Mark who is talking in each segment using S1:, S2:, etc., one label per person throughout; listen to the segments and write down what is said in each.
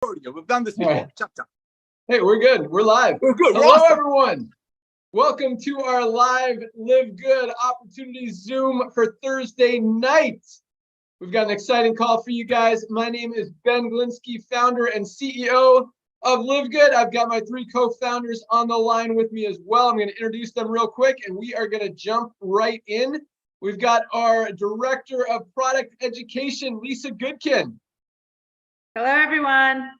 S1: We've done this before.
S2: Right.
S1: Chop, chop.
S2: Hey, we're good. We're live.
S1: We're good.
S2: Hello,
S1: We're awesome.
S2: everyone. Welcome to our live Live Good Opportunity Zoom for Thursday night. We've got an exciting call for you guys. My name is Ben Glinsky, founder and CEO of Live Good. I've got my three co-founders on the line with me as well. I'm going to introduce them real quick, and we are going to jump right in. We've got our Director of Product Education, Lisa Goodkin.
S3: Hello, everyone.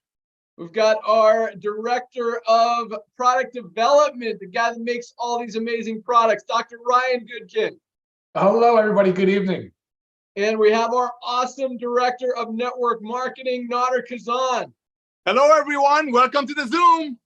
S2: We've got our Director of Product Development, the guy that makes all these amazing products, Dr. Ryan Goodkin.
S4: Hello, everybody. Good evening.
S2: And we have our awesome Director of Network Marketing, Nader Kazan.
S1: Hello, everyone. Welcome to the Zoom.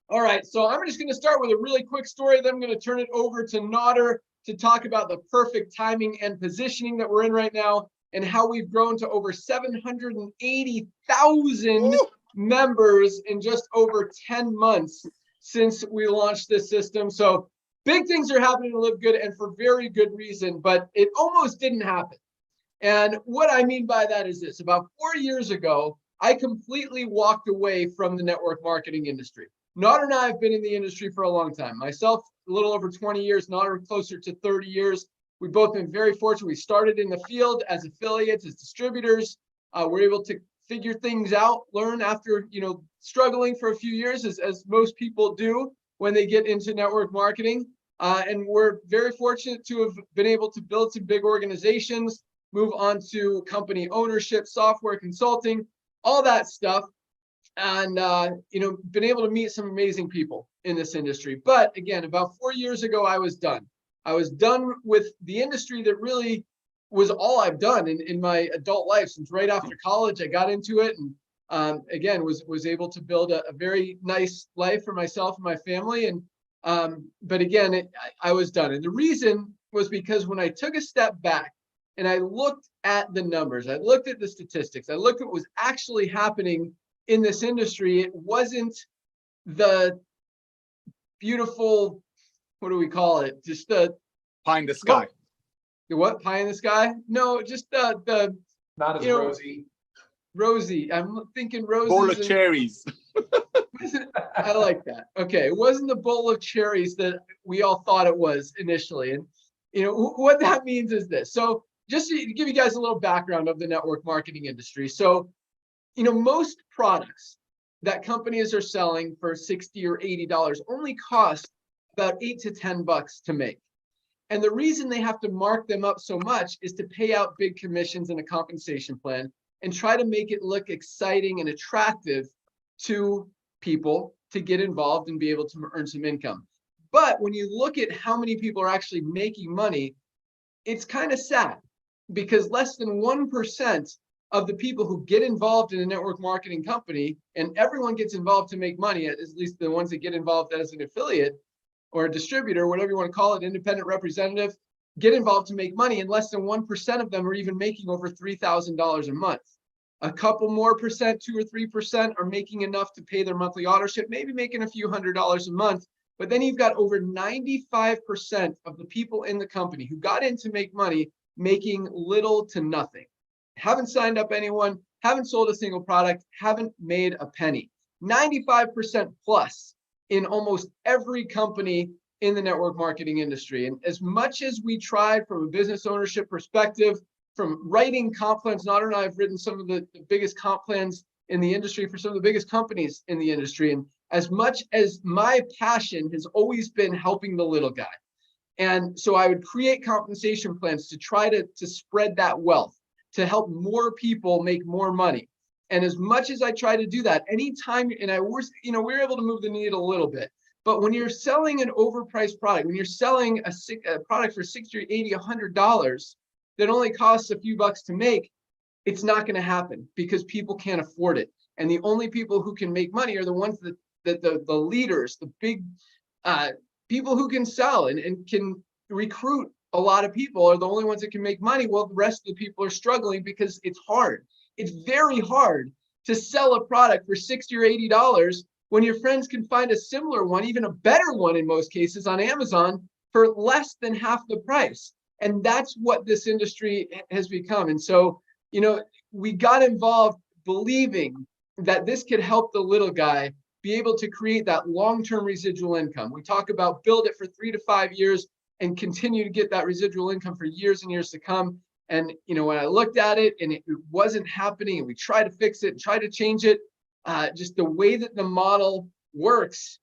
S2: All right, so I'm just going to start with a really quick story. Then I'm going to turn it over to Nader to talk about the perfect timing and positioning that we're in right now and how we've grown to over 780,000 members in just over 10 months since we launched this system. So big things are happening to Live Good, and for very good reason, but it almost didn't happen. And what I mean by that is this: about 4 years ago, I completely walked away from the network marketing industry. Nader and I have been in the industry for a long time. Myself, a little over 20 years, Nader closer to 30 years. We've both been very fortunate. We started in the field as affiliates, as distributors. We're able to figure things out, learn after, struggling for a few years, as most people do when they get into network marketing. And we're very fortunate to have been able to build some big organizations, move on to company ownership, software consulting, all that stuff. And, been able to meet some amazing people in this industry. But again, about 4 years ago, I was done. I was done with the industry that really was all I've done in my adult life. Since right after college, I got into it, and again, was able to build a very nice life for myself and my family. And but again, I was done. And the reason was because when I took a step back and I looked at the numbers, I looked at the statistics, I looked at what was actually happening in this industry, it wasn't the beautiful, what do we call it? Just the
S1: Pie in the sky.
S2: The what? Pie in the sky? No, just the
S4: Not as rosy.
S2: rosy. I'm thinking roses.
S1: Bowl of cherries.
S2: I like that. Okay, it wasn't the bowl of cherries that we all thought it was initially. And what that means is this. So just to give you guys a little background of the network marketing industry. So, most products that companies are selling for $60 or $80 only cost about $8 to $10 to make. And the reason they have to mark them up so much is to pay out big commissions and a compensation plan and try to make it look exciting and attractive to people to get involved and be able to earn some income. But when you look at how many people are actually making money, it's kind of sad, because less than 1% of the people who get involved in a network marketing company, and everyone gets involved to make money, at least the ones that get involved as an affiliate or a distributor, whatever you want to call it, independent representative, get involved to make money, and less than 1% of them are even making over $3,000 a month. A couple more percent, 2 or 3%, are making enough to pay their monthly auto-ship, maybe making a few $100s a month. But then you've got over 95% of the people in the company who got in to make money making little to nothing. Haven't signed up anyone, haven't sold a single product, haven't made a penny. 95% plus in almost every company in the network marketing industry. And as much as we tried from a business ownership perspective, from writing comp plans, Nader and I have written some of the biggest comp plans in the industry for some of the biggest companies in the industry. And as much as my passion has always been helping the little guy. And so I would create compensation plans to try to spread that wealth, to help more people make more money. And as much as I try to do that, anytime, and we were able to move the needle a little bit, but when you're selling an overpriced product, when you're selling a product for $60 or $80, $100 that only costs a few bucks to make, it's not going to happen because people can't afford it. And the only people who can make money are the ones that the leaders, the big people who can sell and can recruit a lot of people are the only ones that can make money. Well, the rest of the people are struggling because it's hard. It's very hard to sell a product for $60 or $80 when your friends can find a similar one, even a better one in most cases on Amazon, for less than half the price. And that's what this industry has become. And so, we got involved believing that this could help the little guy be able to create that long-term residual income. We talk about build it for 3 to 5 years and continue to get that residual income for years and years to come. And, when I looked at it and it wasn't happening, and we tried to fix it and try to change it, just the way that the model works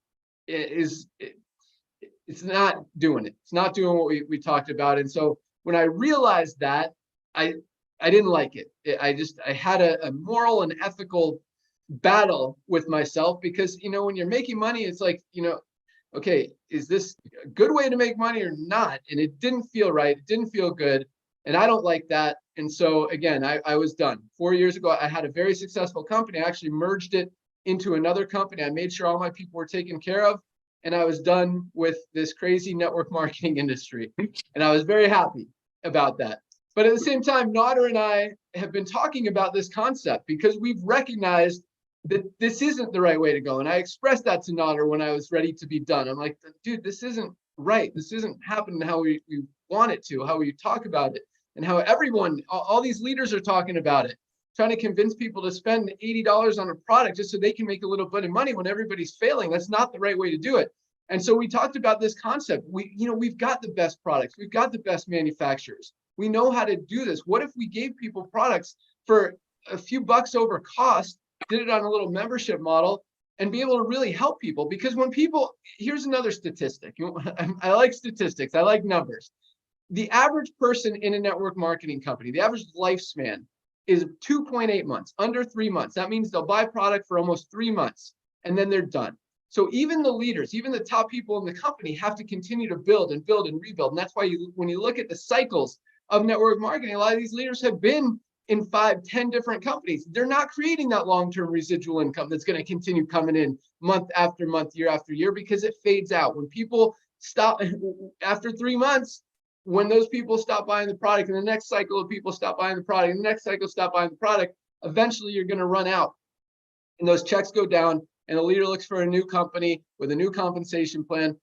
S2: it's not doing it. It's not doing what we talked about. And so when I realized that, I didn't like it. I had a moral and ethical battle with myself, because, when you're making money, it's like, okay, is this a good way to make money or not? And it didn't feel right. It didn't feel good. And I don't like that. And so again, I was done. 4 years ago, I had a very successful company. I actually merged it into another company. I made sure all my people were taken care of. And I was done with this crazy network marketing industry. And I was very happy about that. But at the same time, Nader and I have been talking about this concept because we've recognized that this isn't the right way to go. And I expressed that to Nader when I was ready to be done. I'm like, dude, this isn't right. This isn't happening how we want it to, how we talk about it, and how everyone, all these leaders are talking about it, trying to convince people to spend $80 on a product just so they can make a little bit of money when everybody's failing. That's not the right way to do it. And so we talked about this concept. We've got the best products. We've got the best manufacturers. We know how to do this. What if we gave people products for a few bucks over cost, did it on a little membership model, and be able to really help people? Because when people, here's another statistic. I like statistics. I like numbers. The average person in a network marketing company, the average lifespan is 2.8 months, under 3 months. That means they'll buy product for almost 3 months and then they're done. So even the leaders, even the top people in the company have to continue to build and build and rebuild. And that's why when you look at the cycles of network marketing, a lot of these leaders have been in 5, 10 different companies. They're not creating that long-term residual income that's going to continue coming in month after month, year after year, because it fades out. When people stop after 3 months, when those people stop buying the product, and the next cycle of people stop buying the product, and the next cycle stop buying the product, eventually you're going to run out. And those checks go down, and the leader looks for a new company with a new compensation plan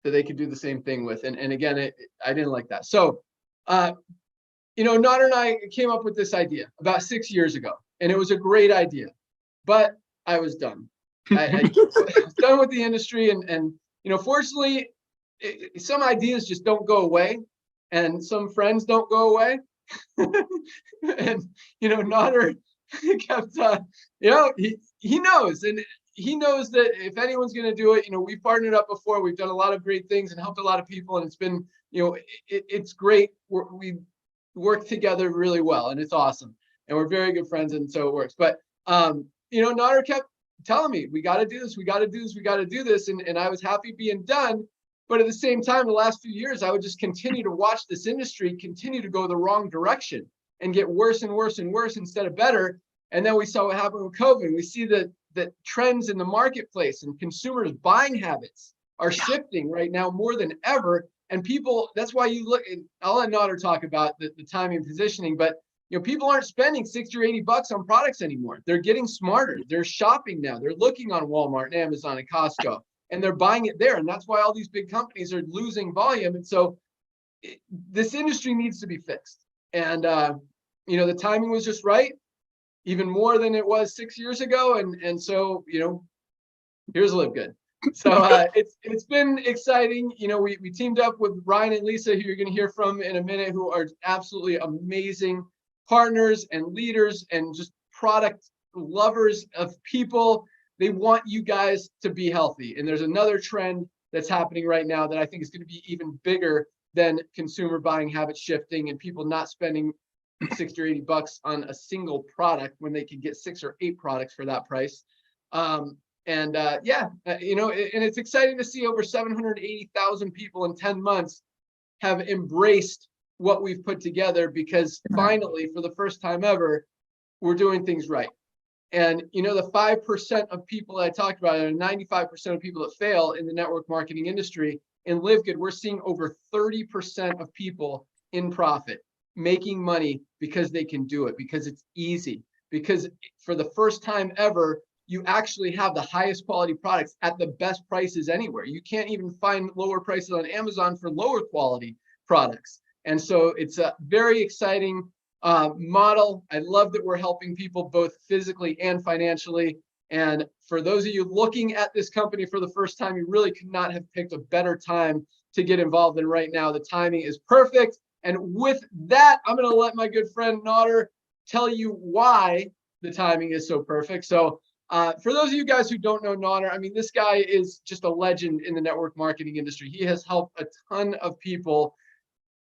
S2: that they could do the same thing with. And again, I didn't like that. So, Nader and I came up with this idea about 6 years ago, and it was a great idea, but I was done. I was done with the industry, and fortunately, some ideas just don't go away, and some friends don't go away. And Nader kept, he knows, and he knows that if anyone's going to do it, we've partnered up before. We've done a lot of great things and helped a lot of people, and it's been, it's great. We work together really well, and it's awesome, and we're very good friends, and so it works. But Nader kept telling me, we got to do this, we got to do this, we got to do this, and I was happy being done. But at the same time, the last few years, I would just continue to watch this industry continue to go the wrong direction and get worse and worse and worse instead of better. And then we saw what happened with COVID. We see that trends in the marketplace and consumers' buying habits are shifting right now more than ever. And people, that's why you look, and I'll let Nader talk about the timing and positioning, but people aren't spending 60 or 80 bucks on products anymore. They're getting smarter. They're shopping now. They're looking on Walmart and Amazon and Costco, and they're buying it there. And that's why all these big companies are losing volume. And so this industry needs to be fixed. And, the timing was just right, even more than it was 6 years ago. And so, here's LiveGood. So it's been exciting. We teamed up with Ryan and Lisa, who you're going to hear from in a minute, who are absolutely amazing partners and leaders and just product lovers of people. They want you guys to be healthy. And there's another trend that's happening right now that I think is going to be even bigger than consumer buying habits shifting and people not spending 60 or 80 bucks on a single product when they could get 6 or 8 products for that price. And it's exciting to see over 780,000 people in 10 months have embraced what we've put together, because finally, for the first time ever, we're doing things right. And the 5% of people that I talked about, and 95% of people that fail in the network marketing industry, in LiveGood, we're seeing over 30% of people in profit, making money because they can do it, because it's easy, because for the first time ever, you actually have the highest quality products at the best prices anywhere. You can't even find lower prices on Amazon for lower quality products. And so it's very exciting. model. I love that we're helping people both physically and financially. And for those of you looking at this company for the first time, you really could not have picked a better time to get involved than right now. The timing is perfect. And with that, I'm going to let my good friend Nodder tell you why the timing is so perfect. So for those of you guys who don't know Nodder, I mean, this guy is just a legend in the network marketing industry. He has helped a ton of people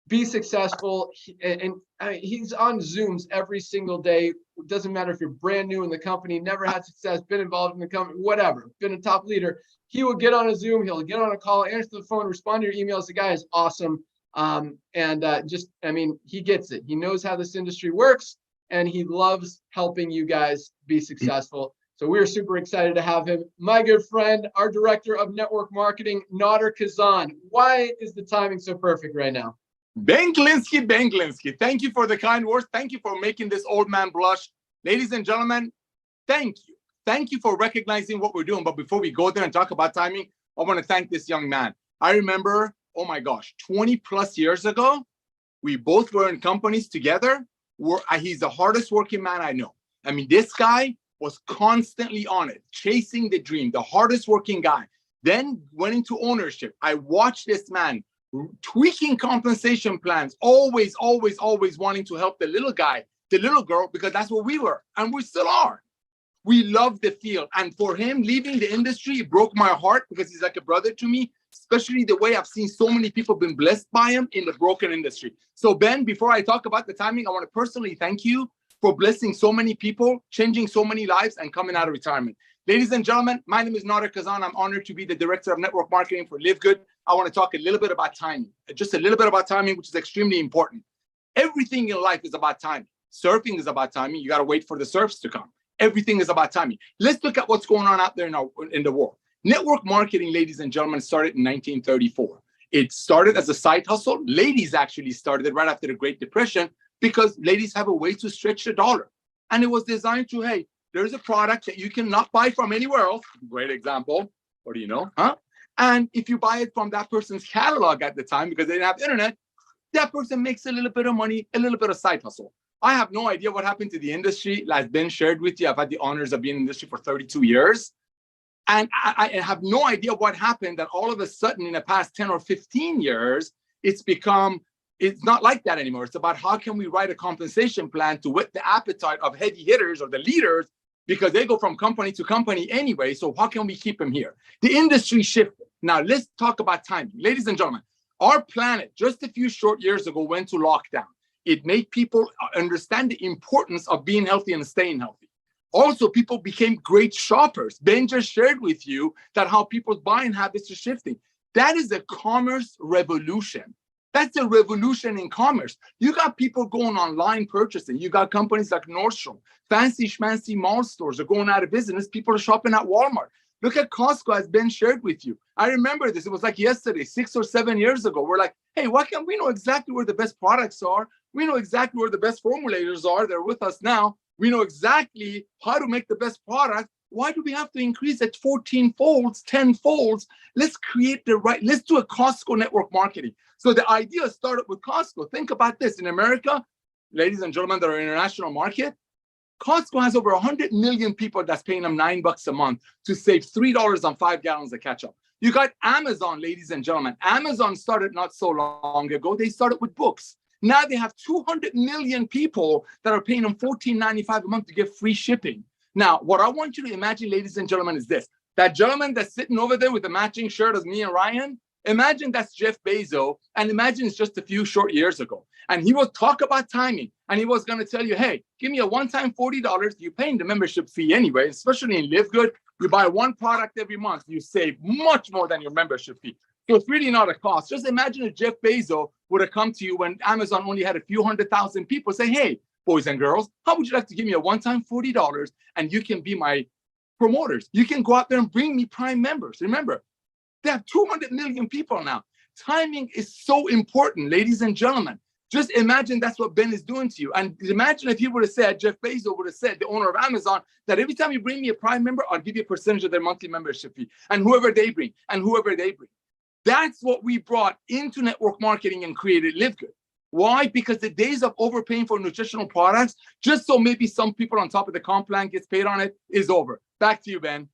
S2: be successful, and he's on Zooms every single day. It doesn't matter if you're brand new in the company, never had success, been involved in the company, whatever, been a top leader. He will get on a Zoom, he'll get on a call, answer the phone, respond to your emails. The guy is awesome. I mean, he gets it. He knows how this industry works, and he loves helping you guys be successful. So we're super excited to have him. My good friend, our director of network marketing, Nodder Kazan. Why is the timing so perfect right now?
S1: Benglinsky, thank you for the kind words. Thank you for making this old man blush. Ladies and gentlemen, thank you. Thank you for recognizing what we're doing. But before we go there and talk about timing, I want to thank this young man. I remember, oh my gosh, 20 plus years ago, we both were in companies together. He's the hardest working man I know. I mean, this guy was constantly on it, chasing the dream, the hardest working guy. Then went into ownership. I watched this man tweaking compensation plans, always wanting to help the little guy, the little girl, because that's what we were, and we still are. We love the field. And for him leaving the industry, it broke my heart because he's like a brother to me, especially the way I've seen so many people been blessed by him in the broken industry. So Ben, before I talk about the timing, I want to personally thank you for blessing so many people, changing so many lives, and coming out of retirement. Ladies and gentlemen, my name is Nodder Kazan. I'm honored to be the director of network marketing for LiveGood. I want to talk a little bit about timing, just a little bit about timing, which is extremely important. Everything in life is about timing. Surfing is about timing. You got to wait for the surfs to come. Everything is about timing. Let's look at what's going on out there in the world. Network marketing, ladies and gentlemen, started in 1934. It started as a side hustle. Ladies actually started it right after the Great Depression because ladies have a way to stretch the dollar. And it was designed to, hey, there's a product that you cannot buy from anywhere else. Great example. What do you know? And if you buy it from that person's catalog at the time, because they didn't have internet, that person makes a little bit of money, a little bit of side hustle. I have no idea what happened to the industry. Like Ben shared with you, I've had the honors of being in the industry for 32 years. And I have no idea what happened that all of a sudden in the past 10 or 15 years, it's not like that anymore. It's about how can we write a compensation plan to whet the appetite of heavy hitters or the leaders, because they go from company to company anyway. So how can we keep them here? The industry shifted. Now let's talk about timing. Ladies and gentlemen, our planet just a few short years ago went to lockdown. It made people understand the importance of being healthy and staying healthy. Also, people became great shoppers. Ben just shared with you that how people's buying habits are shifting. That is a commerce revolution. That's a revolution in commerce. You got people going online purchasing. You got companies like Nordstrom, fancy schmancy mall stores are going out of business. People are shopping at Walmart. Look at Costco, as Ben shared with you. I remember this. It was like yesterday, 6 or 7 years ago. We're like, hey, why can't we know exactly where the best products are? We know exactly where the best formulators are. They're with us now. We know exactly how to make the best product. Why do we have to increase it 14 folds, 10 folds? Let's create let's do a Costco network marketing. So the idea started with Costco. Think about this. In America, ladies and gentlemen, that are international market, Costco has over 100 million people that's paying them $9 a month to save $3 on 5 gallons of ketchup. You got Amazon, ladies and gentlemen. Amazon started not so long ago. They started with books. Now they have 200 million people that are paying them $14.95 a month to get free shipping. Now, what I want you to imagine, ladies and gentlemen, is this. That gentleman that's sitting over there with the matching shirt as me and Ryan, imagine that's Jeff Bezos, and imagine it's just a few short years ago. And he will talk about timing, and he was going to tell you, hey, give me a one-time $40. You're paying the membership fee anyway, especially in LiveGood. You buy one product every month, you save much more than your membership fee. So it's really not a cost. Just imagine if Jeff Bezos would have come to you when Amazon only had a few 100,000 people, say, hey, boys and girls, how would you like to give me a one-time $40 and you can be my promoters? You can go out there and bring me Prime members. Remember, they have 200 million people now. Timing is so important, ladies and gentlemen. Just imagine that's what Ben is doing to you. And imagine if he would have said, Jeff Bezos would have said, the owner of Amazon, that every time you bring me a Prime member, I'll give you a percentage of their monthly membership fee. And whoever they bring, and whoever they bring. That's what we brought into network marketing and created LiveGood. Why? Because the days of overpaying for nutritional products, just so maybe some people on top of the comp plan gets paid on it, is over. Back to you, Ben.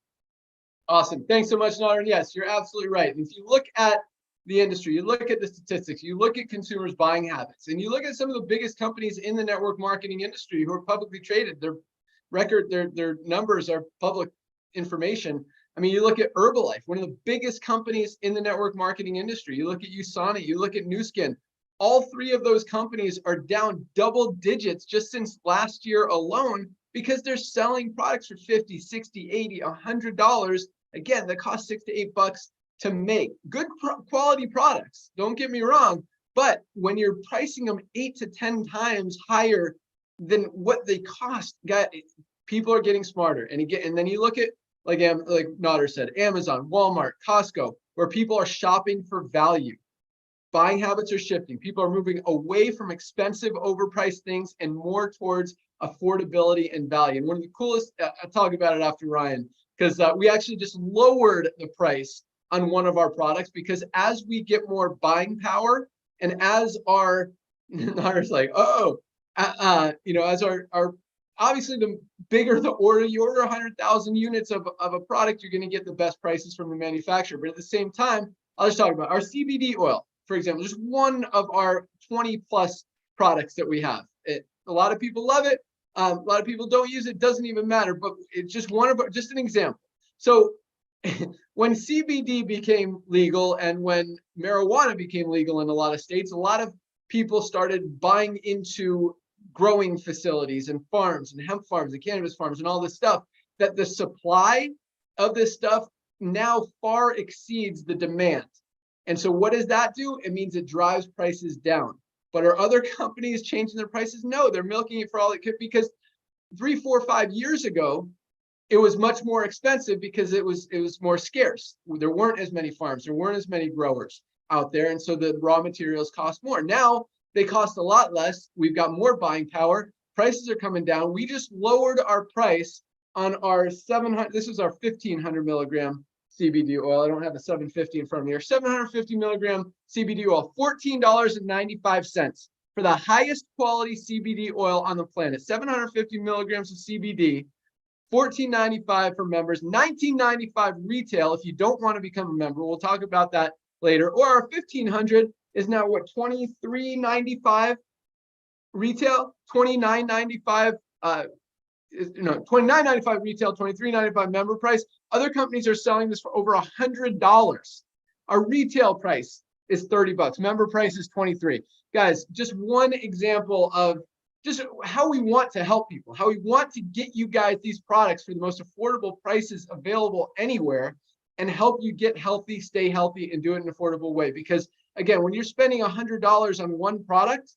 S2: Awesome. Thanks so much, Nader. Yes, you're absolutely right. And if you look at the industry, you look at the statistics, you look at consumers' buying habits, and you look at some of the biggest companies in the network marketing industry who are publicly traded, their numbers are public information. I mean, you look at Herbalife, one of the biggest companies in the network marketing industry. You look at USANA, you look at Nu Skin. All three of those companies are down double digits just since last year alone because they're selling products for $50, $60, $80, $100. Again, that costs $6 to $8 to make. Good quality products, don't get me wrong, but when you're pricing them 8 to 10 times higher than what they cost, people are getting smarter. And then you look at, like Nader said, Amazon, Walmart, Costco, where people are shopping for value. Buying habits are shifting. People are moving away from expensive, overpriced things and more towards affordability and value. And one of the coolest, I'll talk about it after Ryan, because we actually just lowered the price on one of our products because as we get more buying power and as our, Nader's like, as our obviously the bigger the order, you order 100,000 units of a product, you're going to get the best prices from the manufacturer. But at the same time, I'll just talk about our CBD oil, for example, just one of our 20 plus products that we have. A lot of people love it. A lot of people don't use it. Doesn't even matter, but it's just just an example. So when CBD became legal and when marijuana became legal in a lot of states, a lot of people started buying into growing facilities and farms and hemp farms and cannabis farms and all this stuff, that the supply of this stuff now far exceeds the demand. And so what does that do? It means it drives prices down. But are other companies changing their prices? No, they're milking it for all it could, because 3, 4, 5 years ago, it was much more expensive because it was more scarce. There weren't as many farms, there weren't as many growers out there. And so the raw materials cost more. Now they cost a lot less. We've got more buying power. Prices are coming down. We just lowered our price on our 700, this is our 1500 milligram CBD oil. I don't have a 750 in front of me. Our 750 milligram CBD oil, $14.95 for the highest quality CBD oil on the planet. 750 milligrams of CBD, $14.95 for members, $19.95 retail if you don't want to become a member. We'll talk about that later. Or our 1500 is now what, $23.95 retail, $29.95 $29.95 retail, $23.95 member price. Other companies are selling this for over $100. Our retail price is $30. Member price is $23. Guys, just one example of just how we want to help people, how we want to get you guys these products for the most affordable prices available anywhere and help you get healthy, stay healthy, and do it in an affordable way. Because again, when you're spending $100 on one product,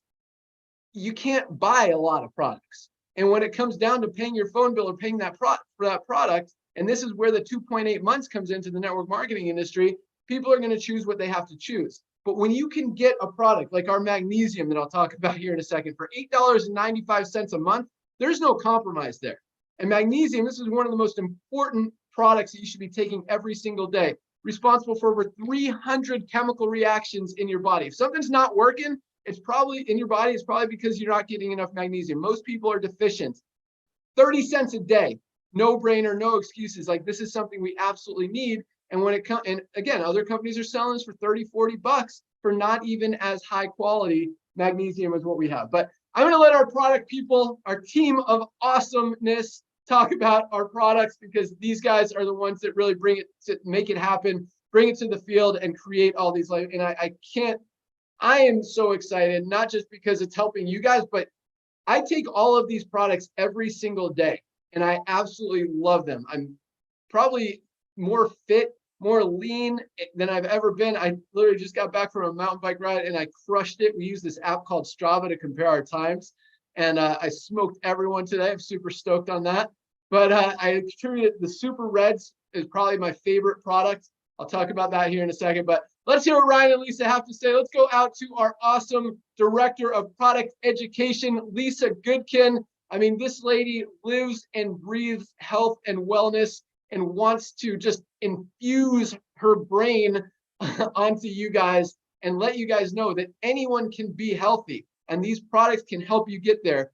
S2: you can't buy a lot of products. And when it comes down to paying your phone bill or paying that for that product, and this is where the 2.8 months comes into the network marketing industry, people are going to choose what they have to choose. But when you can get a product like our magnesium that I'll talk about here in a second for $8.95 a month, there's no compromise there. And magnesium, this is one of the most important products that you should be taking every single day, responsible for over 300 chemical reactions in your body. If something's not working, it's probably in your body, it's probably because you're not getting enough magnesium. Most people are deficient. 30 cents a day, no brainer, no excuses. Like, this is something we absolutely need. And when it comes, and again, other companies are selling this for 30, 40 bucks for not even as high quality magnesium as what we have. But I'm going to let our product people, our team of awesomeness, talk about our products, because these guys are the ones that really bring it to make it happen, bring it to the field and create all these life. And I am so excited, not just because it's helping you guys, but I take all of these products every single day and I absolutely love them. I'm probably more fit, more lean than I've ever been. I literally just got back from a mountain bike ride and I crushed it. We use this app called Strava to compare our times. And I smoked everyone today. I'm super stoked on that. But I contributed the Super Reds is probably my favorite product. I'll talk about that here in a second. But let's hear what Ryan and Lisa have to say. Let's go out to our awesome Director of Product Education, Lisa Goodkin. I mean, this lady lives and breathes health and wellness and wants to just infuse her brain onto you guys and let you guys know that anyone can be healthy. and these products can help you get there.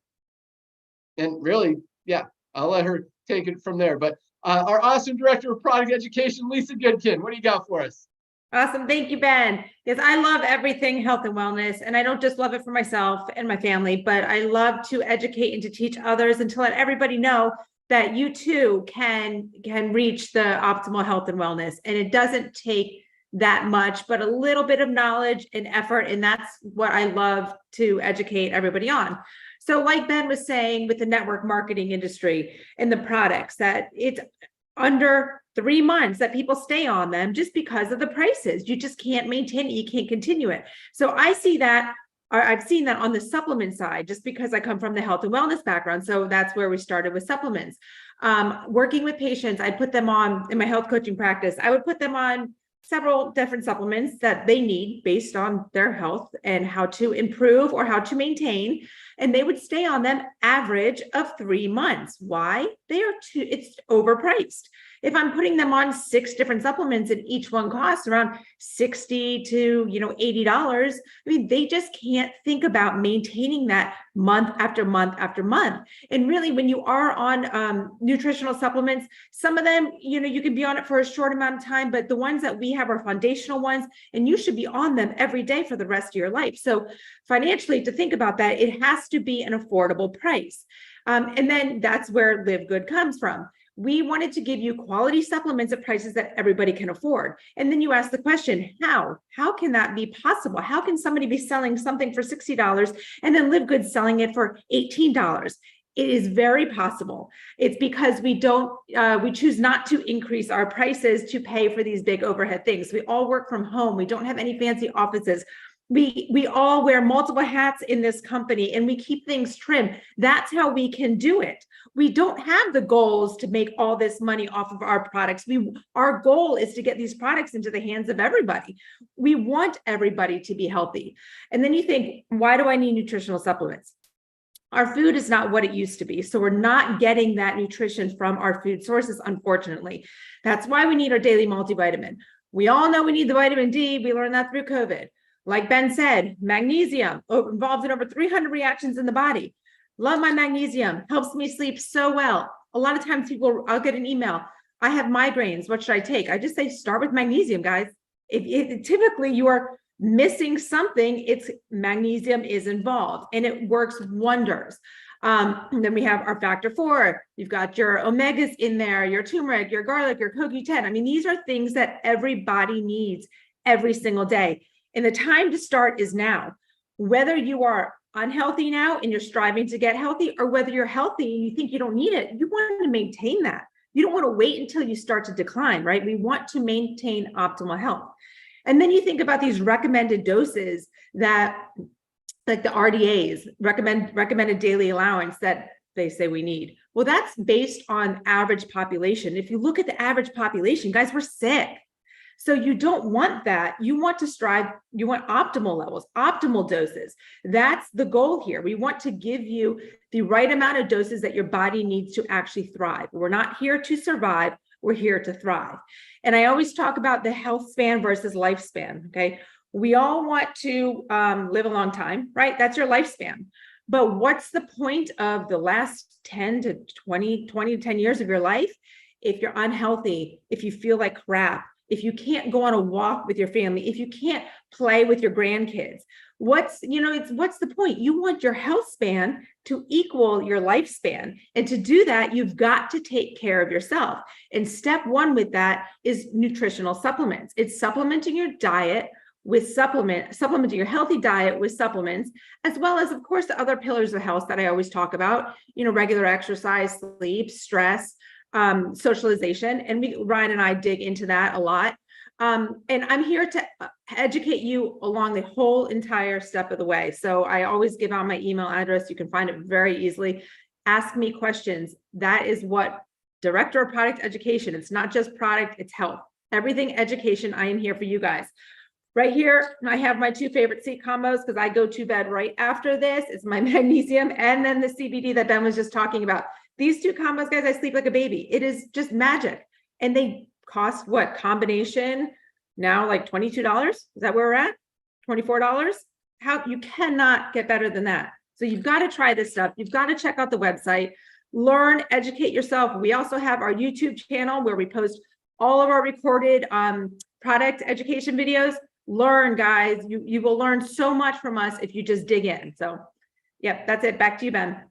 S2: And really, yeah, I'll let her take it from there. But our awesome director of product education, Lisa Goodkin, what do you got for us?
S3: Awesome. Thank you, Ben. Yes, I love everything health and wellness, and I don't just love it for myself and my family, but I love to educate and to teach others and to let everybody know that you too can reach the optimal health and wellness. And it doesn't take that much, but a little bit of knowledge and effort. And that's what I love to educate everybody on. So like Ben was saying with the network marketing industry and the products, that it's under 3 months that people stay on them just because of the prices. You just can't maintain it. You can't continue it. So I see that, or I've seen that on the supplement side, just because I come from the health and wellness background. So that's where we started with supplements. Working with patients, I put them on, in my health coaching practice, I would put them on several different supplements that they need based on their health and how to improve or how to maintain. And they would stay on them average of 3 months. Why? It's overpriced. If I'm putting them on 6 different supplements and each one costs around $60 to $80, I mean, they just can't think about maintaining that month after month after month. And really, when you are on nutritional supplements, some of them, you can be on it for a short amount of time, but the ones that we have are foundational ones, and you should be on them every day for the rest of your life. So financially, to think about that, it has to be an affordable price. And then that's where LiveGood comes from. We wanted to give you quality supplements at prices that everybody can afford. And then you ask the question, how can that be possible? How can somebody be selling something for $60 and then LiveGood selling it for $18? It is very possible. It's because we choose not to increase our prices to pay for these big overhead things. We all work from home. We don't have any fancy offices. We all wear multiple hats in this company, and we keep things trim. That's how we can do it. We don't have the goals to make all this money off of our products. Our goal is to get these products into the hands of everybody. We want everybody to be healthy. And then you think, why do I need nutritional supplements? Our food is not what it used to be. So we're not getting that nutrition from our food sources, unfortunately. That's why we need our daily multivitamin. We all know we need the vitamin D. We learned that through COVID. Like Ben said, magnesium involved in over 300 reactions in the body. Love my magnesium, helps me sleep so well. A lot of times I'll get an email, I have migraines, what should I take? I just say, start with magnesium, guys. If typically you are missing something, it's magnesium is involved and it works wonders. And then we have our factor 4. You've got your omegas in there, your turmeric, your garlic, your CoQ10. I mean, these are things that everybody needs every single day. And the time to start is now. Whether you are unhealthy now and you're striving to get healthy, or whether you're healthy and you think you don't need it, you want to maintain that. You don't want to wait until you start to decline, right? We want to maintain optimal health. And then you think about these recommended doses that, like the RDAs, recommended daily allowance that they say we need. Well, that's based on average population. If you look at the average population, guys, we're sick. So you don't want that. You want to strive, you want optimal levels, optimal doses. That's the goal here. We want to give you the right amount of doses that your body needs to actually thrive. We're not here to survive, we're here to thrive. And I always talk about the health span versus lifespan, okay? We all want to live a long time, right? That's your lifespan. But what's the point of the last 10 to 10 years of your life if you're unhealthy, if you feel like crap, if you can't go on a walk with your family, if you can't play with your grandkids? What's the point? You want your health span to equal your lifespan. And to do that, you've got to take care of yourself. And step 1 with that is nutritional supplements. It's supplementing your diet with supplementing your healthy diet with supplements, as well as, of course, the other pillars of health that I always talk about, regular exercise, sleep, stress, socialization. And Ryan and I dig into that a lot. And I'm here to educate you along the whole entire step of the way. So I always give out my email address. You can find it very easily. Ask me questions. That is what Director of Product Education. It's not just product, it's health. Everything education. I am here for you guys. Right here, I have my 2 favorite seat combos because I go to bed right after this. It's my magnesium and then the CBD that Ben was just talking about. These 2 combos, guys, I sleep like a baby. It is just magic. And they cost what? Combination now like $22? Is that where we're at? $24? how you cannot get better than that. So you've got to try this stuff. You've got to check out the website, learn, educate yourself. We also have our YouTube channel where we post all of our recorded product education videos. Learn, guys. You will learn so much from us if you just dig in. So, yep, that's it. Back to you, Ben.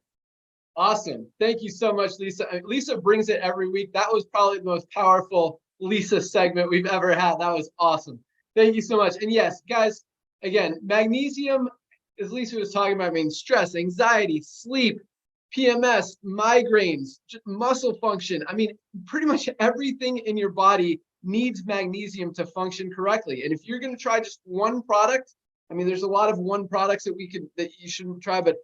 S2: Awesome. Thank you so much, Lisa. Lisa brings it every week. That was probably the most powerful Lisa segment we've ever had. That was awesome. Thank you so much. And yes, guys, again, magnesium, as Lisa was talking about, stress, anxiety, sleep, PMS, migraines, muscle function. Pretty much everything in your body needs magnesium to function correctly. And if you're going to try just one product, there's a lot of one products that you shouldn't try, but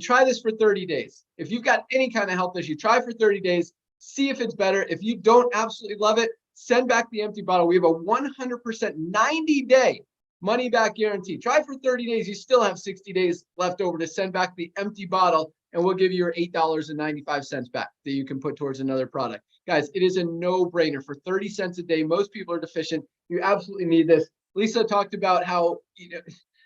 S2: try this for 30 days. If you've got any kind of health issue, try for 30 days, see if it's better. If you don't absolutely love it, send back the empty bottle. We have a 100% 90-day money back guarantee. Try for 30 days. You still have 60 days left over to send back the empty bottle, and we'll give you your $8.95 back that you can put towards another product. Guys, it is a no-brainer. For 30 cents a day, most people are deficient. You absolutely need this. Lisa talked about how,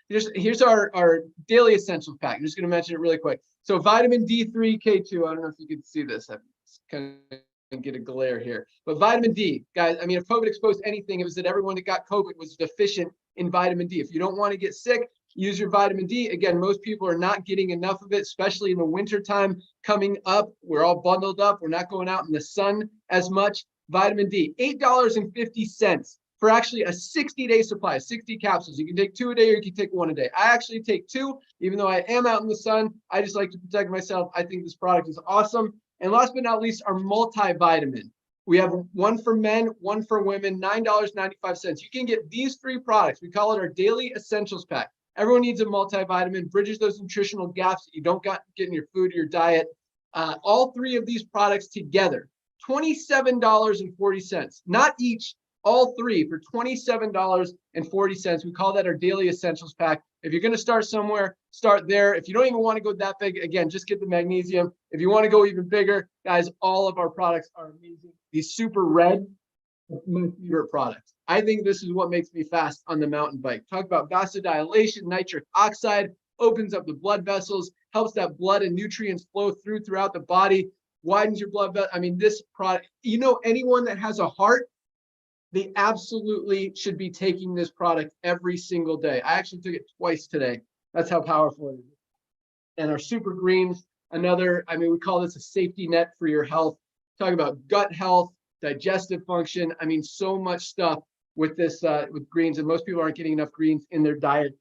S2: here's our daily essentials pack. I'm just going to mention it really quick. So vitamin D3, K2, I don't know if you can see this. I'm just kind of get a glare here. But vitamin D, guys, if COVID exposed anything, it was that everyone that got COVID was deficient in vitamin D. If you don't want to get sick, use your vitamin D. Again, most people are not getting enough of it, especially in the winter time coming up. We're all bundled up. We're not going out in the sun as much. Vitamin D, $8.50 for actually a 60-day supply, 60 capsules. You can take 2 a day or you can take 1 a day. I actually take 2, even though I am out in the sun. I just like to protect myself. I think this product is awesome. And last but not least, our multivitamin. We have one for men, one for women, $9.95. You can get these 3 products. We call it our daily essentials pack. Everyone needs a multivitamin, bridges those nutritional gaps that you don't get in your food or your diet. All 3 of these products together, $27.40. Not each, all 3 for $27.40. We call that our daily essentials pack. If you're going to start somewhere, start there. If you don't even want to go that big, again, just get the magnesium. If you want to go even bigger, guys, all of our products are amazing. These super red, my favorite products. I think this is what makes me fast on the mountain bike. Talk about vasodilation, nitric oxide, opens up the blood vessels, helps that blood and nutrients flow throughout the body, widens your blood vessel. This product, anyone that has a heart, they absolutely should be taking this product every single day. I actually took it twice today. That's how powerful it is. And our super greens, another, we call this a safety net for your health. Talk about gut health, digestive function. So much stuff with this, with greens, and most people aren't getting enough greens in their diet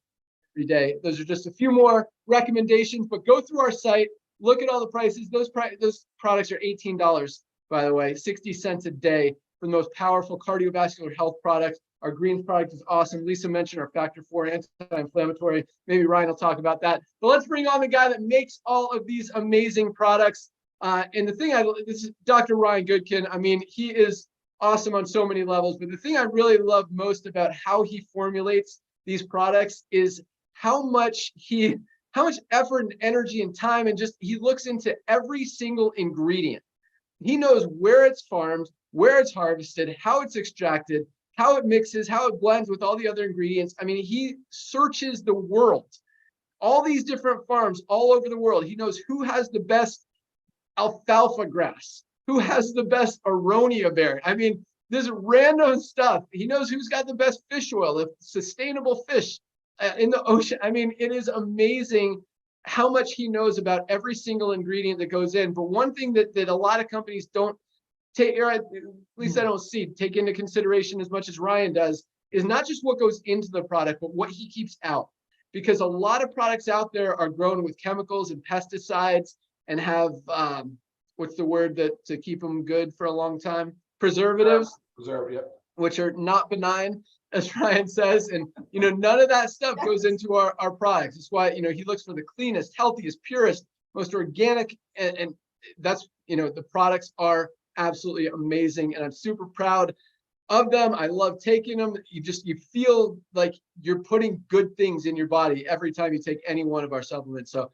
S2: every day. Those are just a few more recommendations, but go through our site, look at all the prices. Those products are $18, by the way, 60 cents a day for the most powerful cardiovascular health products. Our greens product is awesome. Lisa mentioned our factor 4 anti-inflammatory. Maybe Ryan will talk about that. But let's bring on the guy that makes all of these amazing products. And the thing this is Dr. Ryan Goodkin. He is awesome on so many levels, but the thing I really love most about how he formulates these products is how much effort and energy and time, and just he looks into every single ingredient. He knows where it's farmed, where it's harvested, how it's extracted, how it mixes, how it blends with all the other ingredients. He searches the world, all these different farms all over the world. He knows who has the best alfalfa grass, who has the best aronia berry. This random stuff. He knows who's got the best fish oil, if sustainable fish in the ocean. It is amazing how much he knows about every single ingredient that goes in. But one thing that a lot of companies don't take, or at least I don't take into consideration as much as Ryan does, is not just what goes into the product, but what he keeps out. Because a lot of products out there are grown with chemicals and pesticides and have, what's the word to keep them good for a long time? Preservatives.
S4: Yep.
S2: Which are not benign, as Ryan says. And, none of that stuff goes into our products. That's why, he looks for the cleanest, healthiest, purest, most organic. And that's, the products are absolutely amazing. And I'm super proud of them. I love taking them. You feel like you're putting good things in your body every time you take any one of our supplements. So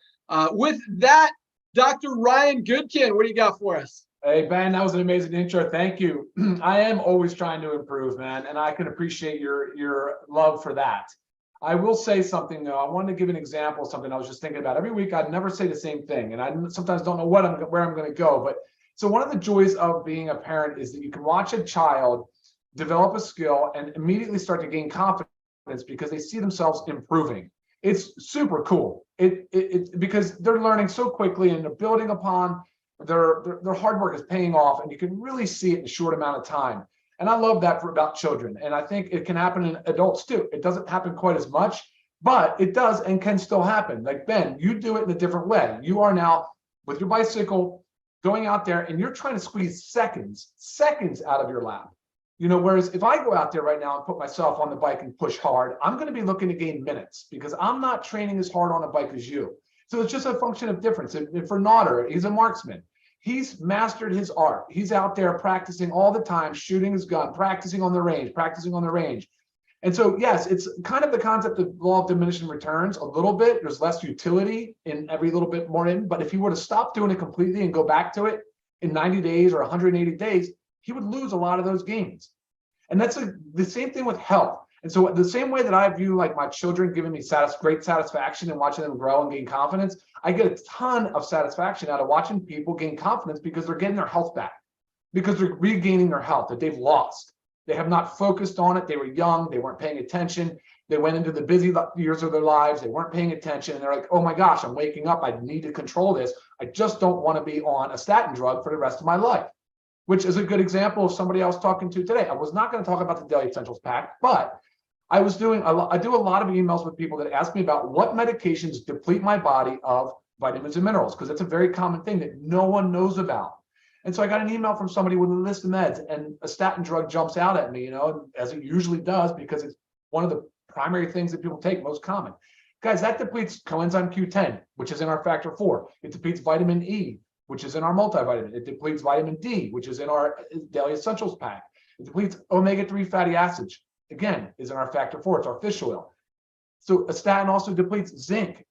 S2: with that, Dr. Ryan Goodkin, what do you got for us?
S4: Hey, Ben, that was an amazing intro. Thank you. I am always trying to improve, man, and I can appreciate your love for that. I will say something though. I wanted to give an example of something I was just thinking about. Every week I'd never say the same thing, and I sometimes don't know where I'm going to go. But so one of the joys of being a parent is that you can watch a child develop a skill and immediately start to gain confidence because they see themselves improving. It's super cool. Because they're learning so quickly and they're building upon their hard work is paying off, and you can really see it in a short amount of time. And I love that about children. And I think it can happen in adults too. It doesn't happen quite as much, but it does and can still happen. Like Ben, you do it in a different way. You are now with your bicycle going out there and you're trying to squeeze seconds out of your lap. You know, whereas if I go out there right now and put myself on the bike and push hard, I'm going to be looking to gain minutes because I'm not training as hard on a bike as you. So it's just a function of difference. And for Nodder, he's a marksman. He's mastered his art. He's out there practicing all the time, shooting his gun, practicing on the range. And so, yes, it's kind of the concept of law of diminishing returns a little bit. There's less utility in every little bit more in. But if he were to stop doing it completely and go back to it in 90 days or 180 days, he would lose a lot of those gains. And that's the same thing with health. And so the same way that I view like my children giving me great satisfaction and watching them grow and gain confidence, I get a ton of satisfaction out of watching people gain confidence because they're getting their health back, because they're regaining their health that they've lost. They have not focused on it. They were young. They weren't paying attention. They went into the busy years of their lives. They weren't paying attention. And they're like, oh my gosh, I'm waking up. I need to control this. I just don't want to be on a statin drug for the rest of my life, which is a good example of somebody I was talking to today. I was not going to talk about the Daily Essentials Pack, but I do a lot of emails with people that ask me about what medications deplete my body of vitamins and minerals, because it's a very common thing that no one knows about. And so I got an email from somebody with a list of meds, and a statin drug jumps out at me, you know, as it usually does, because it's one of the primary things that people take, most common. Guys, that depletes coenzyme Q10, which is in our factor 4. It depletes vitamin E, which is in our multivitamin. It depletes vitamin D, which is in our Daily Essentials Pack. It depletes omega-3 fatty acids, again, is in our factor 4. It's our fish oil. So a statin also depletes zinc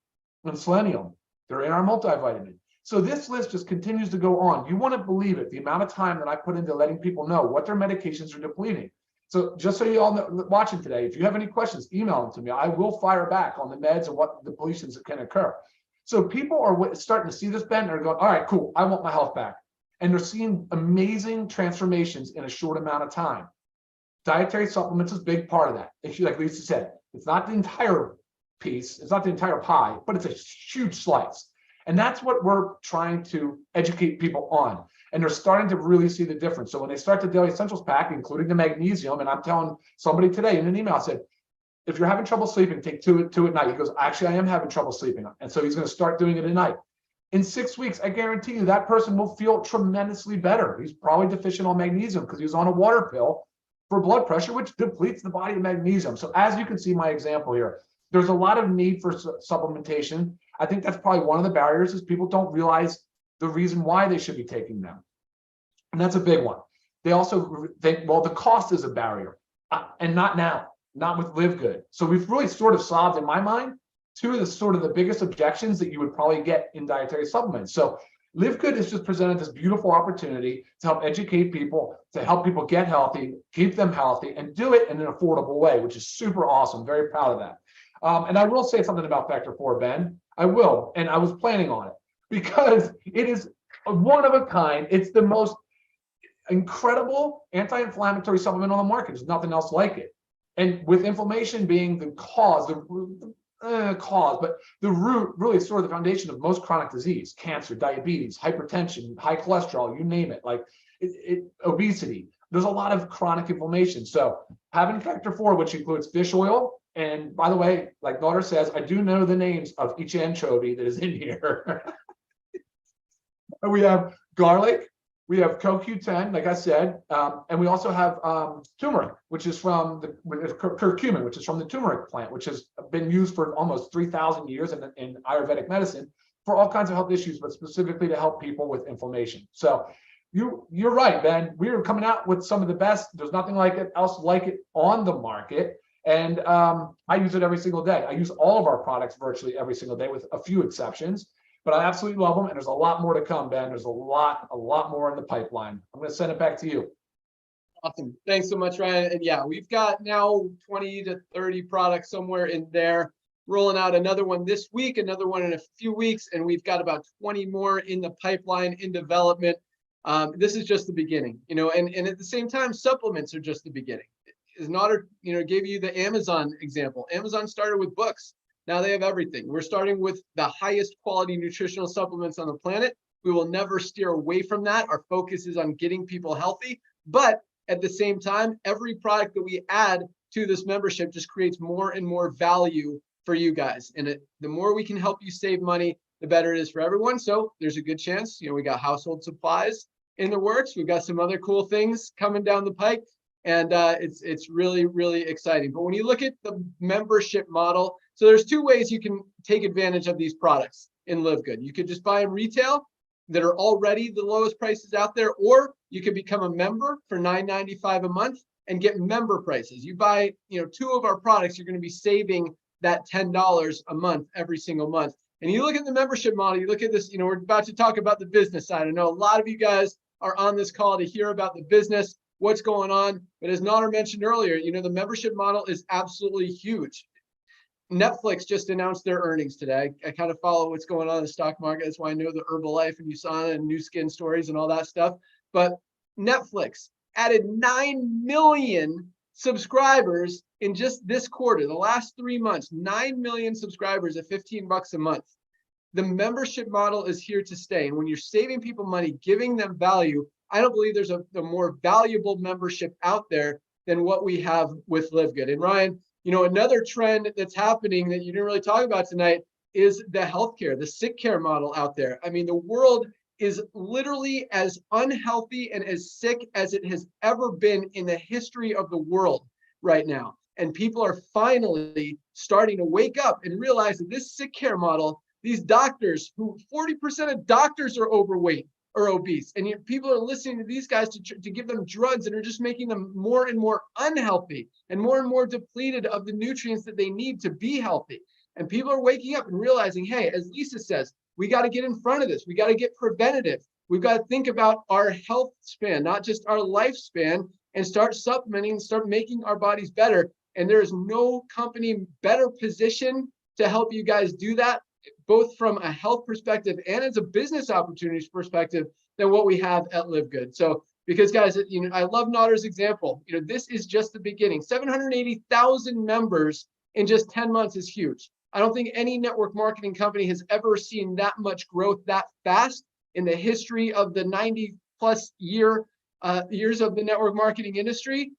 S4: and selenium. They're in our multivitamin. So this list just continues to go on. You want to believe it, the amount of time that I put into letting people know what their medications are depleting. So just so you all know, watching today, if you have any questions, email them to me. I will fire back on the meds and what depletions that can occur. So people are starting to see this, Ben, and they're going, all right, cool, I want my health back. And they're seeing amazing transformations in a short amount of time. Dietary supplements is a big part of that. Like Lisa said, it's not the entire piece, it's not the entire pie, but it's a huge slice. And that's what we're trying to educate people on. And they're starting to really see the difference. So when they start the Daily Essentials Pack, including the magnesium, and I'm telling somebody today in an email, I said, if you're having trouble sleeping, take two at night. He goes, actually, I am having trouble sleeping. And so he's going to start doing it at night. In 6 weeks, I guarantee you that person will feel tremendously better. He's probably deficient on magnesium because he was on a water pill for blood pressure, which depletes the body of magnesium. So as you can see my example here, there's a lot of need for supplementation. I think that's probably one of the barriers is people don't realize the reason why they should be taking them. And that's a big one. They also think, well, the cost is a barrier, and not now, not with LiveGood. So we've really sort of solved, in my mind, two of the biggest objections that you would probably get in dietary supplements. So LiveGood has just presented this beautiful opportunity to help educate people, to help people get healthy, keep them healthy, and do it in an affordable way, which is super awesome. Very proud of that. And I will say something about Factor 4, Ben. I will, and I was planning on it because it is one of a kind. It's the most incredible anti-inflammatory supplement on the market. There's nothing else like it. And with inflammation being the cause, but the root, really sort of the foundation of most chronic disease, cancer, diabetes, hypertension, high cholesterol, you name it, like obesity. There's a lot of chronic inflammation. So having Factor 4, which includes fish oil, and by the way, like Daughter says, I do know the names of each anchovy that is in here. We have garlic, we have CoQ10, like I said, and we also have turmeric, which is from curcumin, which is from the turmeric plant, which has been used for almost 3,000 years in Ayurvedic medicine for all kinds of health issues, but specifically to help people with inflammation. So you're right, Ben. We are coming out with some of the best. There's nothing else like it on the market. And I use it every single day. I use all of our products virtually every single day with a few exceptions, but I absolutely love them. And there's a lot more to come, Ben. There's a lot more in the pipeline. I'm going to send it back to you.
S2: Awesome. Thanks so much, Ryan. And yeah, we've got now 20 to 30 products somewhere in there. Rolling out another one this week, another one in a few weeks, and we've got about 20 more in the pipeline in development. This is just the beginning, you know, and at the same time, supplements are just the beginning. Is not, you know, gave you the Amazon example. Amazon started with books. Now they have everything. We're starting with the highest quality nutritional supplements on the planet. We will never steer away from that. Our focus is on getting people healthy, but at the same time, every product that we add to this membership just creates more and more value for you guys. And the more we can help you save money, the better it is for everyone. So there's a good chance, you know, we got household supplies in the works. We've got some other cool things coming down the pike, and it's really, really exciting. But when you look at the membership model, so there's two ways you can take advantage of these products in LiveGood. You could just buy them retail that are already the lowest prices out there, or you can become a member for $9.95 a month and get member prices. You buy, you know, 2 of our products, you're going to be saving that $10 a month every single month. And you look at the membership model, you look at this, you know, we're about to talk about the business side. I know a lot of you guys are on this call to hear about the business, what's going on. But as Nader mentioned earlier, you know, the membership model is absolutely huge. Netflix just announced their earnings today. I kind of follow what's going on in the stock market. That's why I know the Herbalife and USANA and New Skin stories and all that stuff. But Netflix added 9 million subscribers in just this quarter, the last 3 months, 9 million subscribers at $15 a month. The membership model is here to stay. And when you're saving people money, giving them value, I don't believe there's a more valuable membership out there than what we have with LiveGood. And Ryan, you know, another trend that's happening that you didn't really talk about tonight is the healthcare, the sick care model out there. I mean, the world is literally as unhealthy and as sick as it has ever been in the history of the world right now. And people are finally starting to wake up and realize that this sick care model, these doctors, who 40% of doctors are overweight or obese, and yet people are listening to these guys to give them drugs that are just making them more and more unhealthy and more depleted of the nutrients that they need to be healthy. And people are waking up and realizing, hey, as Lisa says, we got to get in front of this. We got to get preventative. We've got to think about our health span, not just our lifespan, and start supplementing and start making our bodies better. And there is no company better positioned to help you guys do that, both from a health perspective and as a business opportunities perspective, than what we have at LiveGood. So, because guys, you know, I love Nader's example. You know, this is just the beginning. 780,000 members in just 10 months is huge. I don't think any network marketing company has ever seen that much growth that fast in the history of the 90+ years of the network marketing industry.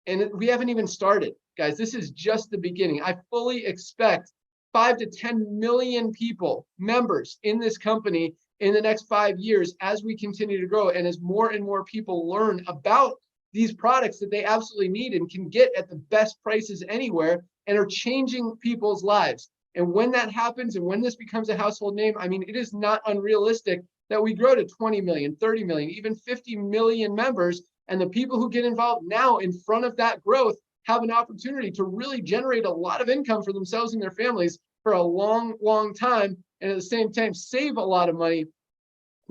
S2: And we haven't even started, guys. This is just the beginning. I fully expect 5 to 10 million people, members in this company in the next 5 years as we continue to grow and as more and more people learn about these products that they absolutely need and can get at the best prices anywhere and are changing people's lives. And when that happens and when this becomes a household name, I mean, it is not unrealistic that we grow to 20 million, 30 million, even 50 million members. And the people who get involved now in front of that growth have an opportunity to really generate a lot of income for themselves and their families for a long, long time. And at the same time, save a lot of money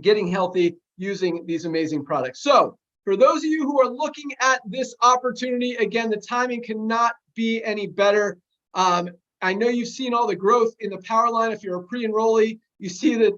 S2: getting healthy using these amazing products. So for those of you who are looking at this opportunity, again, the timing cannot be any better. I know you've seen all the growth in the power line. If you're a pre-enrollee, you see that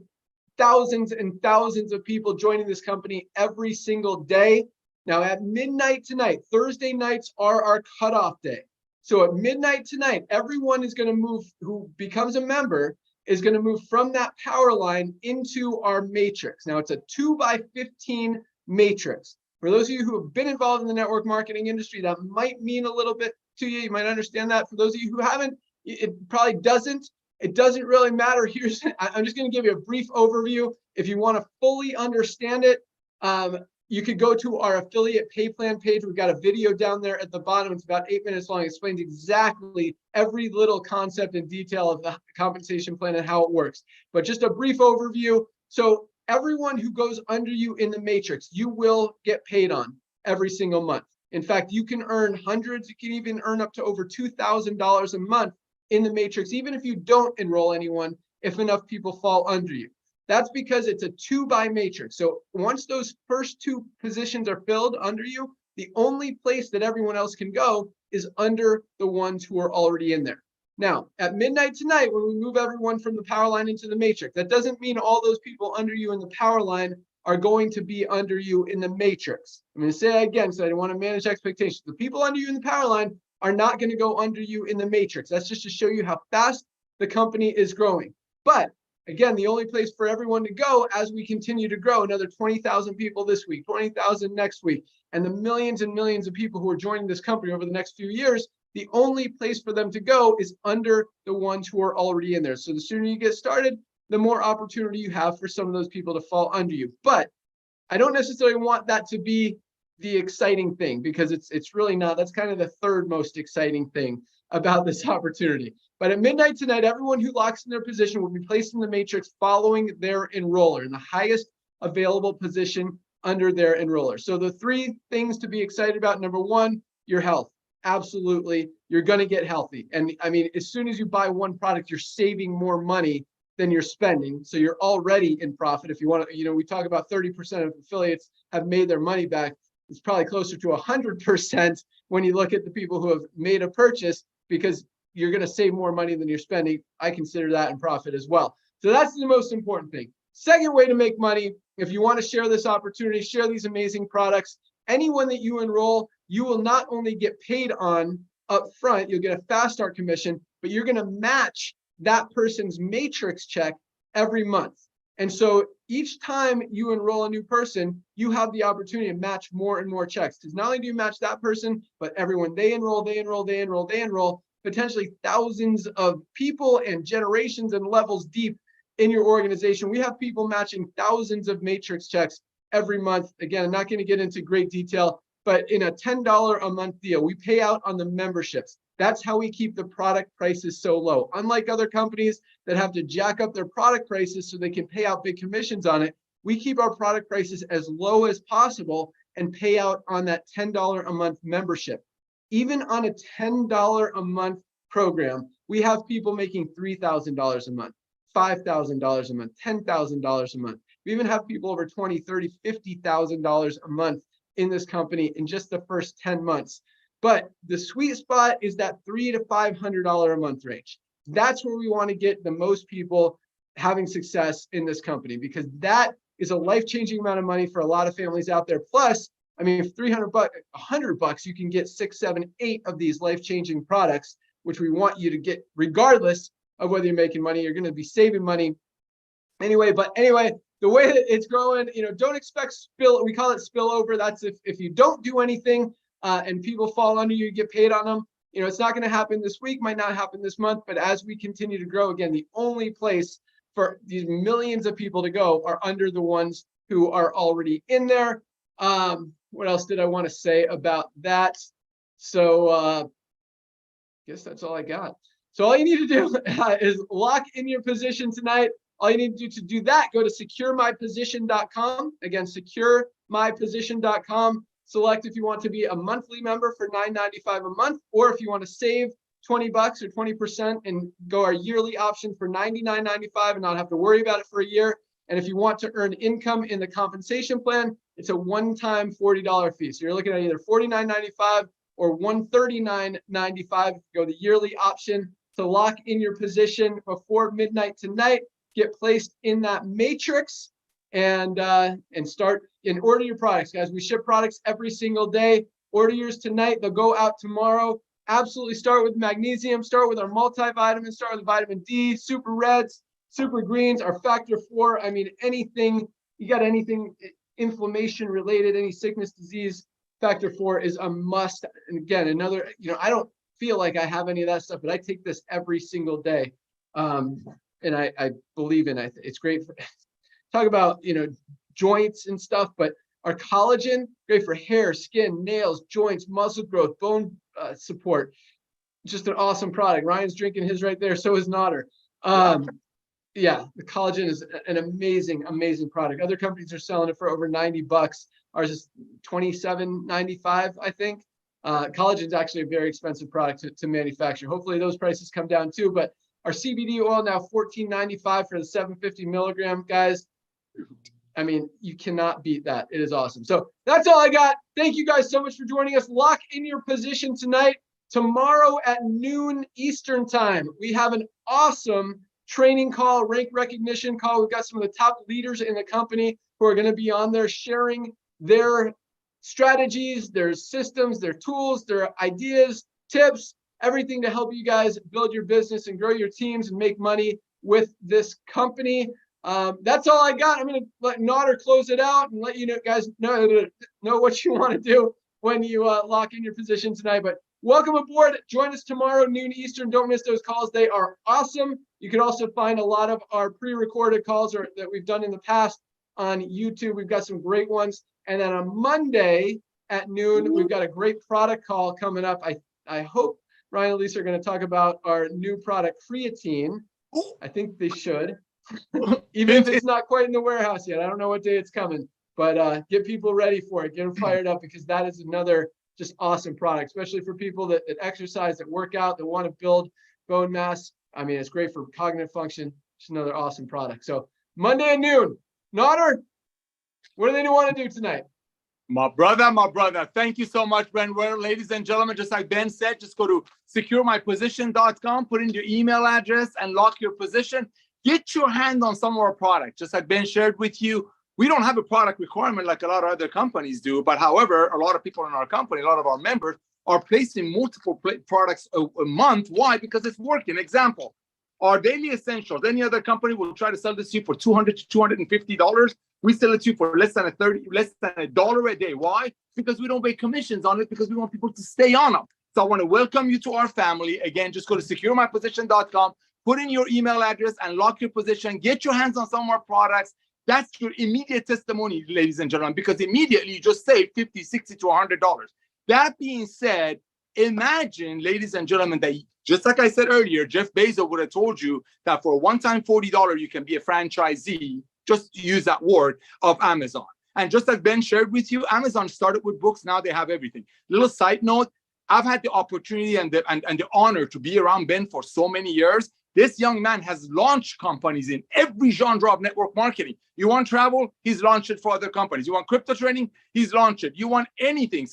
S2: thousands and thousands of people joining this company every single day. Now at midnight tonight, Thursday nights are our cutoff day. So at midnight tonight, everyone is going to move, who becomes a member, is going to move from that power line into our matrix. Now it's a 2x15 matrix. For those of you who have been involved in the network marketing industry, that might mean a little bit to you. You might understand that. For those of you who haven't, it probably doesn't. It doesn't really matter. I'm just going to give you a brief overview. If you want to fully understand it, you could go to our affiliate pay plan page. We've got a video down there at the bottom. It's about 8 minutes long. It explains exactly every little concept and detail of the compensation plan and how it works. But just a brief overview. So everyone who goes under you in the matrix, you will get paid on every single month. In fact, you can earn hundreds. You can even earn up to over $2,000 a month in the matrix, even if you don't enroll anyone, if enough people fall under you. That's because it's a 2x matrix. So once those first 2 positions are filled under you, the only place that everyone else can go is under the ones who are already in there. Now, at midnight tonight, when we move everyone from the power line into the matrix, that doesn't mean all those people under you in the power line are going to be under you in the matrix. I'm going to say that again, so I don't want to manage expectations. The people under you in the power line are not going to go under you in the matrix. That's just to show you how fast the company is growing. But again, the only place for everyone to go as we continue to grow, another 20,000 people this week, 20,000 next week, and the millions and millions of people who are joining this company over the next few years, the only place for them to go is under the ones who are already in there. So the sooner you get started, the more opportunity you have for some of those people to fall under you. But I don't necessarily want that to be the exciting thing, because it's really not. That's kind of the third most exciting thing about this opportunity. But at midnight tonight, everyone who locks in their position will be placed in the matrix following their enroller in the highest available position under their enroller. So the three things to be excited about: number one, your health. Absolutely, you're going to get healthy. And I mean, as soon as you buy one product, you're saving more money than you're spending. So you're already in profit. If you want to, we talk about 30% of affiliates have made their money back. It's probably closer to 100% when you look at the people who have made a purchase, because you're going to save more money than you're spending. I consider that in profit as well. So that's the most important thing. Second way to make money, if you want to share this opportunity, share these amazing products, anyone that you enroll, you will not only get paid on up front, you'll get a fast start commission, but you're going to match that person's matrix check every month. And so each time you enroll a new person, you have the opportunity to match more and more checks, because not only do you match that person, but everyone they enroll, potentially thousands of people and generations and levels deep in your organization. We have people matching thousands of matrix checks every month. Again, I'm not going to get into great detail, but in a $10 a month deal, we pay out on the memberships. That's how we keep the product prices so low. Unlike other companies that have to jack up their product prices so they can pay out big commissions on it, we keep our product prices as low as possible and pay out on that $10 a month membership. Even on a $10 a month program, we have people making $3,000 a month, $5,000 a month, $10,000 a month. We even have people over $20,000, $30,000, $50,000 a month in this company in just the first 10 months. But the sweet spot is that $300 to $500 a month range. That's where we want to get the most people having success in this company, because that is a life-changing amount of money for a lot of families out there. Plus, I mean, if $300, $100, you can get 6, 7, 8 of these life-changing products, which we want you to get regardless of whether you're making money. You're going to be saving money anyway. But anyway, the way that it's growing, don't expect we call it spillover. That's if you don't do anything and people fall under you, get paid on them. It's not going to happen this week, might not happen this month, but as we continue to grow, again, the only place for these millions of people to go are under the ones who are already in there. What else did I want to say about that? So I guess that's all I got. So all you need to do is lock in your position tonight. All you need to do that, go to securemyposition.com. Again, securemyposition.com. Select if you want to be a monthly member for $9.95 a month, or if you want to save $20 or 20% and go our yearly option for $99.95 and not have to worry about it for a year. And if you want to earn income in the compensation plan, it's a one-time $40 fee. So you're looking at either $49.95 or $139.95. Go the yearly option to lock in your position before midnight tonight. Get placed in that matrix and start and order your products, guys. We ship products every single day. Order yours tonight. They'll go out tomorrow. Absolutely start with magnesium. Start with our multivitamins. Start with vitamin D, super reds, super greens, our factor 4. I mean, anything, you got anything inflammation related, any sickness, disease, factor 4 is a must. And again, another, I don't feel like I have any of that stuff, but I take this every single day. And I believe in it. It's great for, talk about, joints and stuff, but our collagen, great for hair, skin, nails, joints, muscle growth, bone support. Just an awesome product. Ryan's drinking his right there. So is Notter. Yeah, the collagen is an amazing, amazing product. Other companies are selling it for over $90. Ours is $27.95, I think. Collagen is actually a very expensive product to manufacture. Hopefully those prices come down too. But our CBD oil now $14.95 for the 750 milligram, guys. I mean, you cannot beat that. It is awesome. So that's all I got. Thank you guys so much for joining us. Lock in your position tonight. Tomorrow at noon Eastern time, we have an awesome training call, rank recognition call. We've got some of the top leaders in the company who are going to be on there sharing their strategies, their systems, their tools, their ideas, tips, everything to help you guys build your business and grow your teams and make money with this company. That's all I got. I'm going to let Nodder close it out and let you guys know what you want to do when you lock in your position tonight. But welcome aboard. Join us tomorrow, noon Eastern. Don't miss those calls. They are awesome. You can also find a lot of our pre-recorded calls that we've done in the past on YouTube. We've got some great ones. And then on Monday at noon, we've got a great product call coming up. I hope Ryan and Lisa are going to talk about our new product, creatine. I think they should. Even if it's not quite in the warehouse yet. I don't know what day it's coming, but get people ready for it. Get them fired up, because that is another just awesome product, especially for people that exercise, that work out, that want to build bone mass. I mean, it's great for cognitive function. It's another awesome product. So Monday at noon. Nodder, what do they want to do tonight?
S1: My brother, thank you so much, Ben. Well, ladies and gentlemen, just like Ben said, just go to securemyposition.com, put in your email address and lock your position. Get your hand on some of our products. Just like Ben shared with you, we don't have a product requirement like a lot of other companies do. But however, a lot of people in our company, a lot of our members are placing multiple products a month. Why? Because it's working. Example, our daily essentials. Any other company will try to sell this to you for $200 to $250. We sell it to you for less than $1 a day. Why? Because we don't pay commissions on it, because we want people to stay on them. So I want to welcome you to our family. Again, just go to securemyposition.com, put in your email address and lock your position. Get your hands on some of our products. That's your immediate testimony, ladies and gentlemen, because immediately you just save $50, $60 to $100. That being said, imagine, ladies and gentlemen, that just like I said earlier, Jeff Bezos would have told you that for a one-time $40, you can be a franchisee, just use that word, of Amazon. And just like Ben shared with you, Amazon started with books. Now they have everything. Little side note, I've had the opportunity and the honor to be around Ben for so many years. This young man has launched companies in every genre of network marketing. You want travel? He's launched it for other companies. You want crypto trading? He's launched it. You want anything,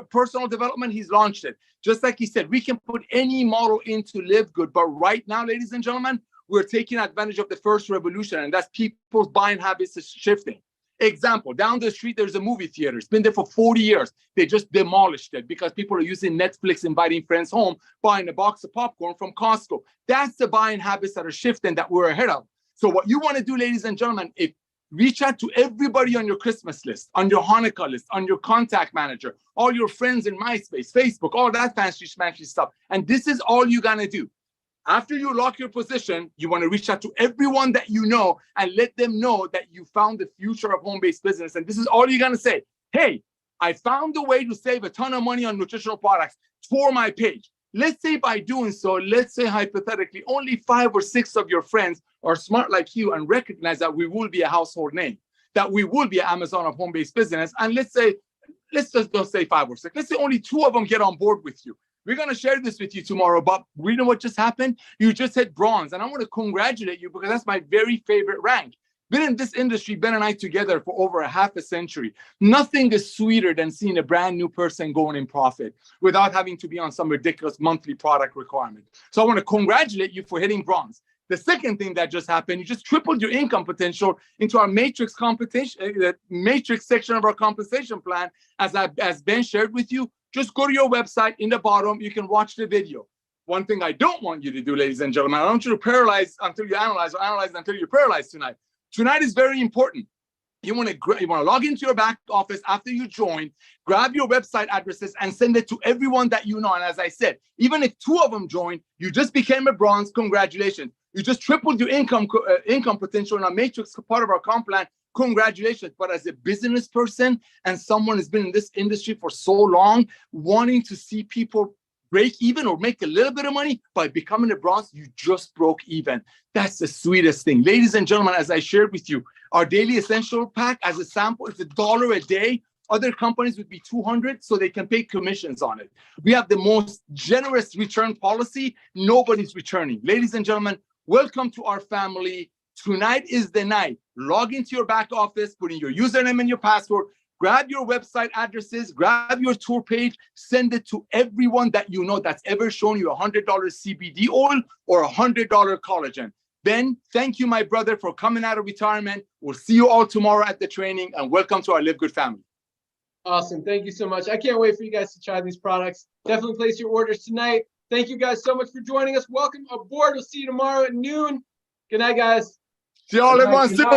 S1: personal development? He's launched it. Just like he said, we can put any model into LiveGood. But right now, ladies and gentlemen, we're taking advantage of the first revolution, and that's people's buying habits is shifting. Example, down the street, there's a movie theater. It's been there for 40 years. They just demolished it because people are using Netflix, inviting friends home, buying a box of popcorn from Costco. That's the buying habits that are shifting that we're ahead of. So what you want to do, ladies and gentlemen, is reach out to everybody on your Christmas list, on your Hanukkah list, on your contact manager, all your friends in MySpace, Facebook, all that fancy schmancy stuff. And this is all you're going to do. After you lock your position, you want to reach out to everyone that you know and let them know that you found the future of home-based business. And this is all you're going to say. Hey, I found a way to save a ton of money on nutritional products for my page. Let's say by doing so, let's say hypothetically, only 5 or 6 of your friends are smart like you and recognize that we will be a household name, that we will be an Amazon of home-based business. And let's just don't say 5 or 6. Let's say only 2 of them get on board with you. We're going to share this with you tomorrow, but we know what just happened. You just hit bronze, and I want to congratulate you because that's my very favorite rank. Been in this industry, Ben and I together for over a half a century. Nothing is sweeter than seeing a brand new person going in profit without having to be on some ridiculous monthly product requirement. So I want to congratulate you for hitting bronze. The second thing that just happened, you just tripled your income potential into our matrix compensation, the matrix section of our compensation plan. As Ben shared with you, just go to your website. In the bottom, you can watch the video. One thing I don't want you to do, ladies and gentlemen, I don't want you to paralyze until you analyze, or analyze until you're paralyzed tonight. Tonight is very important. You want to log into your back office after you join, grab your website addresses and send it to everyone that you know. And as I said, even if 2 of them join, you just became a bronze. Congratulations. You just tripled your income potential in our matrix part of our comp plan. Congratulations. But as a business person and someone who's been in this industry for so long, wanting to see people break even or make a little bit of money by becoming a bronze, you just broke even. That's the sweetest thing. Ladies and gentlemen, as I shared with you, our daily essential pack as a sample is $1 a day. Other companies would be $200, so they can pay commissions on it. We have the most generous return policy. Nobody's returning. Ladies and gentlemen, welcome to our family. Tonight is the night. Log into your back office, put in your username and your password, grab your website addresses, grab your tour page, send it to everyone that you know that's ever shown you $100 CBD oil or $100 collagen. Ben, thank you, my brother, for coming out of retirement. We'll see you all tomorrow at the training, and welcome to our Live Good family.
S2: Awesome. Thank you so much. I can't wait for you guys to try these products. Definitely place your orders tonight. Thank you guys so much for joining us. Welcome aboard. We'll see you tomorrow at noon. Good night, guys.
S1: See you all
S4: Good night,
S1: everyone
S4: good
S1: soon.
S4: night.